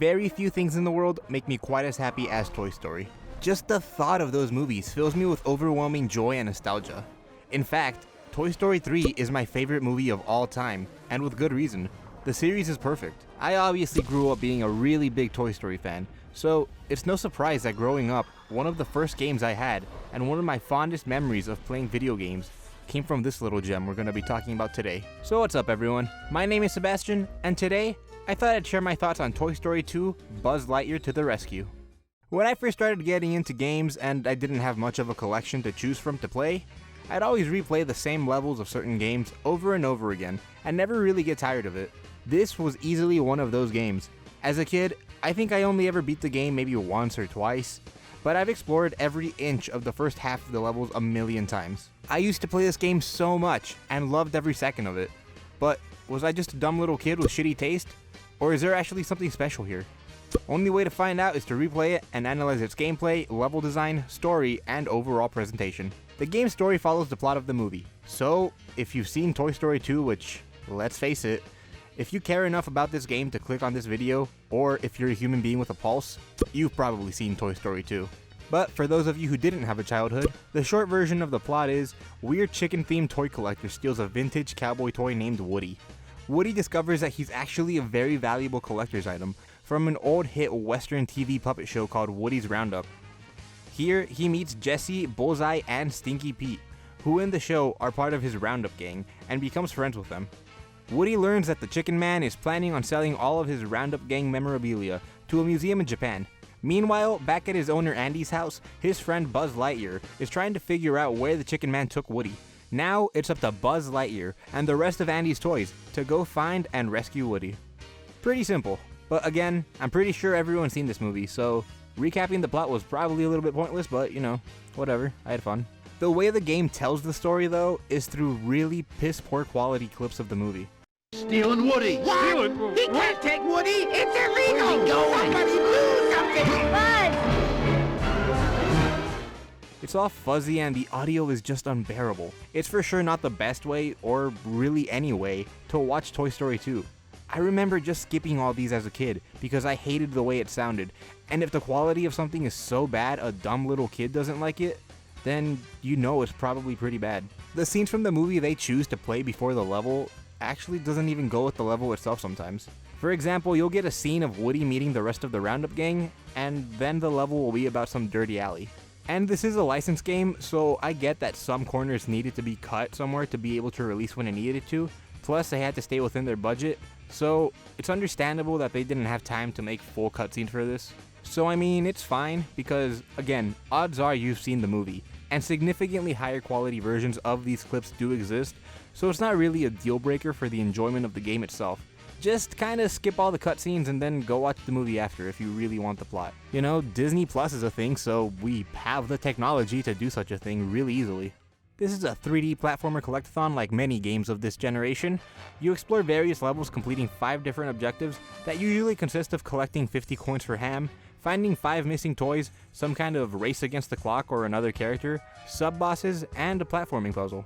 Very few things in the world make me quite as happy as Toy Story. Just the thought of those movies fills me with overwhelming joy and nostalgia. In fact, Toy Story 3 is my favorite movie of all time, and with good reason. The series is perfect. I obviously grew up being a really big Toy Story fan, so it's no surprise that growing up, one of the first games I had, and one of my fondest memories of playing video games, came from this little gem we're going to be talking about today. So what's up everyone, my name is Sebastian, and today, I thought I'd share my thoughts on Toy Story 2, Buzzlightyear to the rescue. When I first started getting into games and I didn't have much of a collection to choose from to play, I'd always replay the same levels of certain games over and over again, and never really get tired of it. This was easily one of those games. As a kid, I think I only ever beat the game maybe once or twice, but I've explored every inch of the first half of the levels a million times. I used to play this game so much, and loved every second of it. But was I just a dumb little kid with shitty taste? Or is there actually something special here? Only way to find out is to replay it and analyze its gameplay, level design, story, and overall presentation. The game's story follows the plot of the movie, so if you've seen Toy Story 2, which, let's face it, if you care enough about this game to click on this video, or if you're a human being with a pulse, you've probably seen Toy Story 2. But for those of you who didn't have a childhood, the short version of the plot is, weird chicken-themed toy collector steals a vintage cowboy toy named Woody. Woody discovers that he's actually a very valuable collector's item from an old hit Western TV puppet show called Woody's Roundup. Here, he meets Jesse, Bullseye, and Stinky Pete, who in the show are part of his Roundup gang, and becomes friends with them. Woody learns that the Chicken Man is planning on selling all of his Roundup gang memorabilia to a museum in Japan. Meanwhile, back at his owner Andy's house, his friend Buzzlightyear is trying to figure out where the Chicken Man took Woody. Now, it's up to Buzzlightyear and the rest of Andy's toys to go find and rescue Woody. Pretty simple, but again, I'm pretty sure everyone's seen this movie, so recapping the plot was probably a little bit pointless, but you know, whatever, I had fun. The way the game tells the story though, is through really piss poor quality clips of the movie. Stealing Woody! What? Stealing Woody! He can't take Woody! It's illegal! Somebody do something! Buzz! It's all fuzzy and the audio is just unbearable. It's for sure not the best way, or really any way, to watch Toy Story 2. I remember just skipping all these as a kid because I hated the way it sounded, and if the quality of something is so bad a dumb little kid doesn't like it, then you know it's probably pretty bad. The scenes from the movie they choose to play before the level actually doesn't even go with the level itself sometimes. For example, you'll get a scene of Woody meeting the rest of the Roundup gang, and then the level will be about some dirty alley. And this is a licensed game, so I get that some corners needed to be cut somewhere to be able to release when it needed to, plus they had to stay within their budget, so it's understandable that they didn't have time to make full cutscenes for this. So I mean, it's fine, because again, odds are you've seen the movie, and significantly higher quality versions of these clips do exist, so it's not really a deal breaker for the enjoyment of the game itself. Just kinda skip all the cutscenes and then go watch the movie after if you really want the plot. You know, Disney Plus is a thing, so we have the technology to do such a thing really easily. This is a 3D platformer collectathon like many games of this generation. You explore various levels completing 5 different objectives that usually consist of collecting 50 coins for ham, finding 5 missing toys, some kind of race against the clock or another character, sub-bosses, and a platforming puzzle.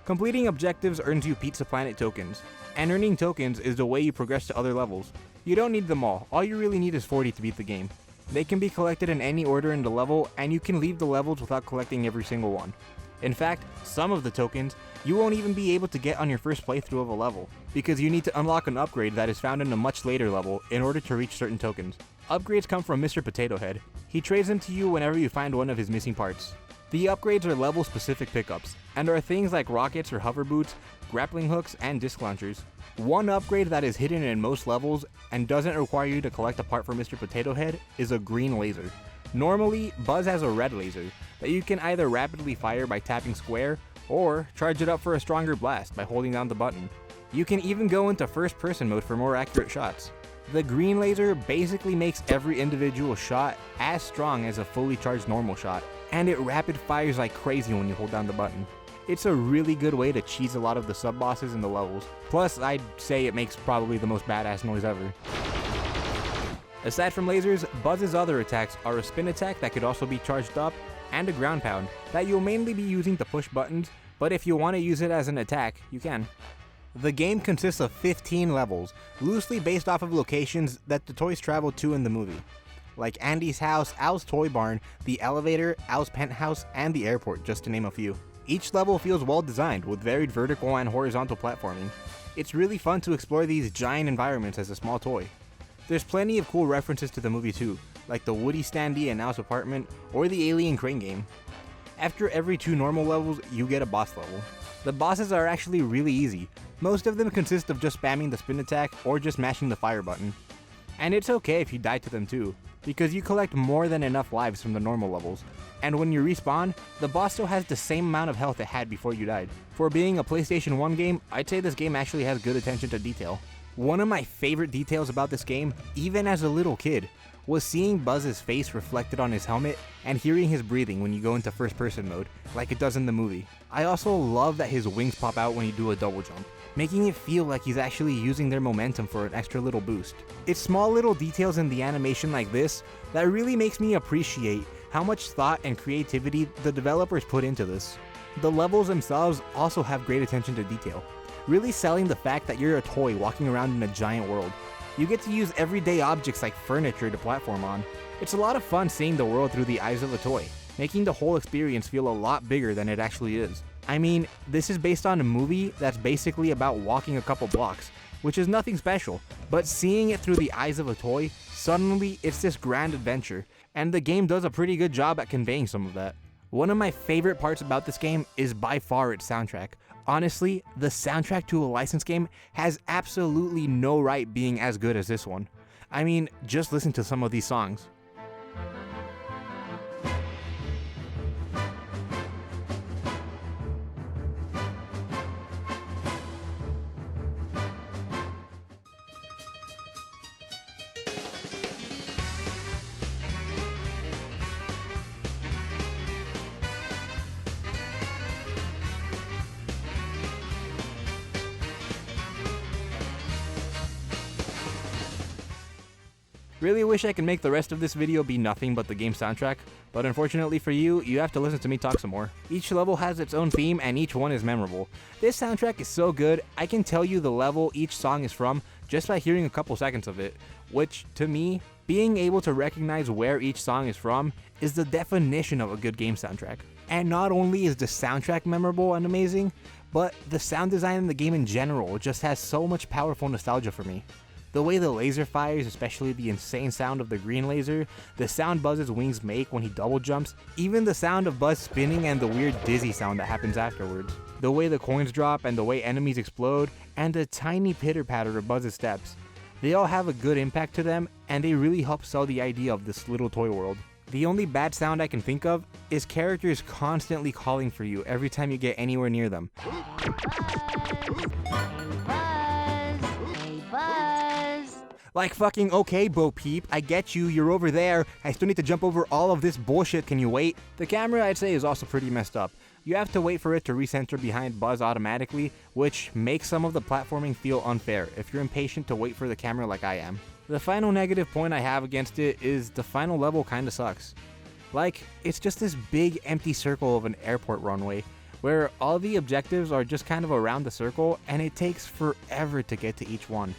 Completing objectives earns you Pizza Planet tokens, and earning tokens is the way you progress to other levels. You don't need them all you really need is 40 to beat the game. They can be collected in any order in the level, and you can leave the levels without collecting every single one. In fact, some of the tokens you won't even be able to get on your first playthrough of a level, because you need to unlock an upgrade that is found in a much later level in order to reach certain tokens. Upgrades come from Mr. Potato Head. He trades them to you whenever you find one of his missing parts. The upgrades are level-specific pickups, and are things like rockets or hover boots, grappling hooks, and disc launchers. One upgrade that is hidden in most levels, and doesn't require you to collect a part from Mr. Potato Head, is a green laser. Normally, Buzz has a red laser, that you can either rapidly fire by tapping square, or charge it up for a stronger blast by holding down the button. You can even go into first-person mode for more accurate shots. The green laser basically makes every individual shot as strong as a fully charged normal shot, and it rapid fires like crazy when you hold down the button. It's a really good way to cheese a lot of the sub-bosses in the levels, plus I'd say it makes probably the most badass noise ever. Aside from lasers, Buzz's other attacks are a spin attack that could also be charged up, and a ground pound that you'll mainly be using to push buttons, but if you want to use it as an attack, you can. The game consists of 15 levels, loosely based off of locations that the toys travel to in the movie, like Andy's house, Al's toy barn, the elevator, Al's penthouse, and the airport, just to name a few. Each level feels well designed, with varied vertical and horizontal platforming. It's really fun to explore these giant environments as a small toy. There's plenty of cool references to the movie too, like the Woody standee in Al's apartment, or the Alien Crane game. After every 2 normal levels, you get a boss level. The bosses are actually really easy. Most of them consist of just spamming the spin attack or just mashing the fire button. And it's okay if you die to them too, because you collect more than enough lives from the normal levels. And when you respawn, the boss still has the same amount of health it had before you died. For being a PlayStation 1 game, I'd say this game actually has good attention to detail. One of my favorite details about this game, even as a little kid, was seeing Buzz's face reflected on his helmet and hearing his breathing when you go into first person mode, like it does in the movie. I also love that his wings pop out when you do a double jump, making it feel like he's actually using their momentum for an extra little boost. It's small little details in the animation like this that really makes me appreciate how much thought and creativity the developers put into this. The levels themselves also have great attention to detail, really selling the fact that you're a toy walking around in a giant world. You get to use everyday objects like furniture to platform on. It's a lot of fun seeing the world through the eyes of a toy, making the whole experience feel a lot bigger than it actually is. I mean, this is based on a movie that's basically about walking a couple blocks, which is nothing special, but seeing it through the eyes of a toy, suddenly it's this grand adventure, and the game does a pretty good job at conveying some of that. One of my favorite parts about this game is by far its soundtrack. Honestly, the soundtrack to a licensed game has absolutely no right being as good as this one. I mean, just listen to some of these songs. Really wish I could make the rest of this video be nothing but the game soundtrack, but unfortunately for you, you have to listen to me talk some more. Each level has its own theme and each one is memorable. This soundtrack is so good, I can tell you the level each song is from just by hearing a couple seconds of it, which, to me, being able to recognize where each song is from is the definition of a good game soundtrack. And not only is the soundtrack memorable and amazing, but the sound design in the game in general just has so much powerful nostalgia for me. The way the laser fires, especially the insane sound of the green laser, the sound Buzz's wings make when he double jumps, even the sound of Buzz spinning and the weird dizzy sound that happens afterwards. The way the coins drop and the way enemies explode, and the tiny pitter-patter of Buzz's steps. They all have a good impact to them, and they really help sell the idea of this little toy world. The only bad sound I can think of is characters constantly calling for you every time you get anywhere near them. Like fucking, okay, Bo Peep, I get you, you're over there, I still need to jump over all of this bullshit, can you wait? The camera, I'd say, is also pretty messed up. You have to wait for it to recenter behind Buzz automatically, which makes some of the platforming feel unfair if you're impatient to wait for the camera like I am. The final negative point I have against it is the final level kinda sucks. Like, it's just this big empty circle of an airport runway, where all the objectives are just kind of around the circle and it takes forever to get to each one.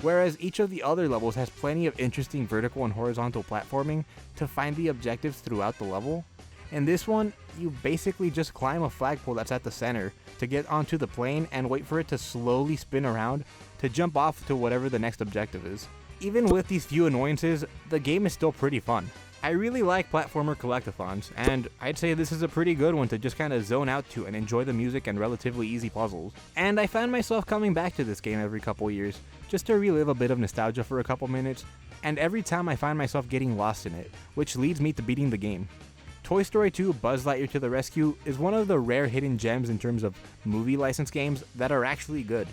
Whereas each of the other levels has plenty of interesting vertical and horizontal platforming to find the objectives throughout the level. In this one, you basically just climb a flagpole that's at the center to get onto the plane and wait for it to slowly spin around to jump off to whatever the next objective is. Even with these few annoyances, the game is still pretty fun. I really like platformer collectathons, and I'd say this is a pretty good one to just kind of zone out to and enjoy the music and relatively easy puzzles. And I found myself coming back to this game every couple years, just to relive a bit of nostalgia for a couple minutes, and every time I find myself getting lost in it, which leads me to beating the game. Toy Story 2 Buzzlightyear to the Rescue is one of the rare hidden gems in terms of movie license games that are actually good.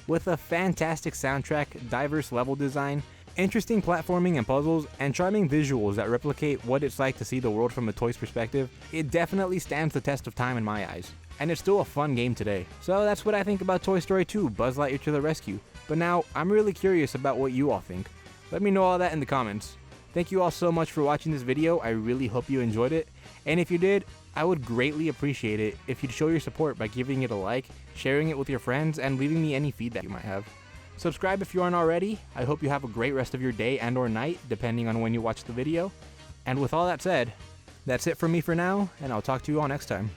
With a fantastic soundtrack, diverse level design, interesting platforming and puzzles, and charming visuals that replicate what it's like to see the world from a toy's perspective, it definitely stands the test of time in my eyes. And it's still a fun game today. So that's what I think about Toy Story 2 Buzzlightyear to the Rescue. But now, I'm really curious about what you all think. Let me know all that in the comments. Thank you all so much for watching this video. I really hope you enjoyed it. And if you did, I would greatly appreciate it if you'd show your support by giving it a like, sharing it with your friends, and leaving me any feedback you might have. Subscribe if you aren't already. I hope you have a great rest of your day and or night, depending on when you watch the video. And with all that said, that's it from me for now, and I'll talk to you all next time.